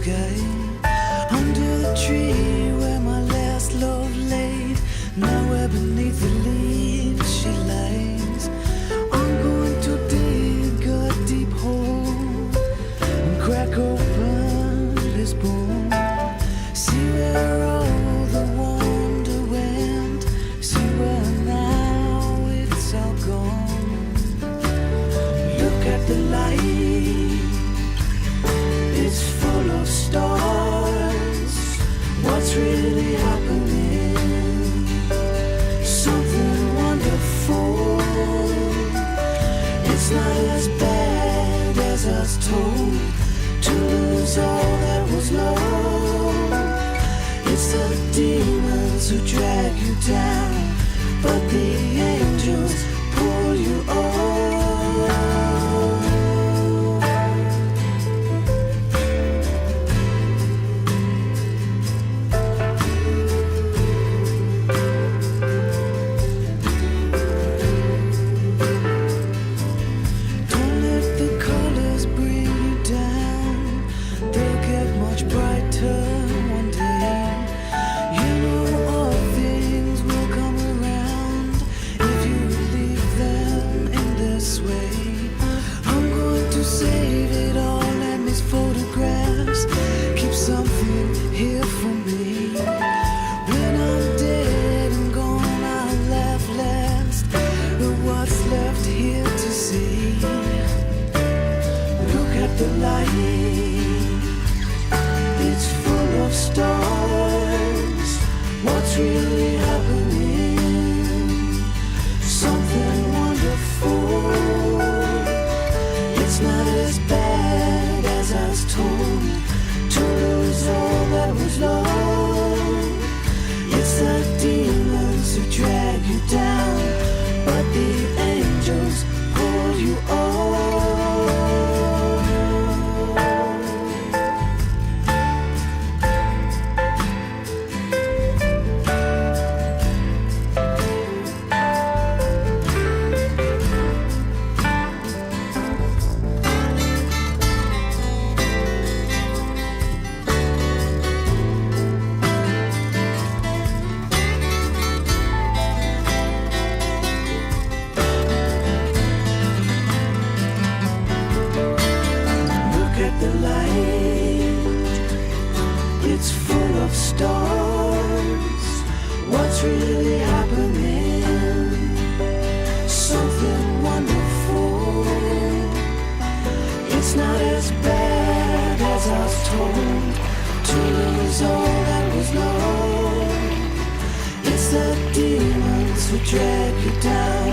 sky. Under the tree where my last love laid, now where beneath the leaves she lies. I'm going to dig a deep hole and crack open his bone. See where all the wonder went, see where now it's all gone. Look at the light, it's full of stars. What's really happening? Something wonderful. It's not as bad as I was told, to lose all that was love. It's the demons who drag you down, but the angels pull you up. The light, it's full of stars. What's really happening? Something wonderful. It's not as bad as I was told, to lose all that was love. It's the demons who drag you down, but the angels pull you up. The light, it's full of stars. What's really happening? Something wonderful. It's not as bad as I was told, to lose all that was love. It's the demons who drag you down,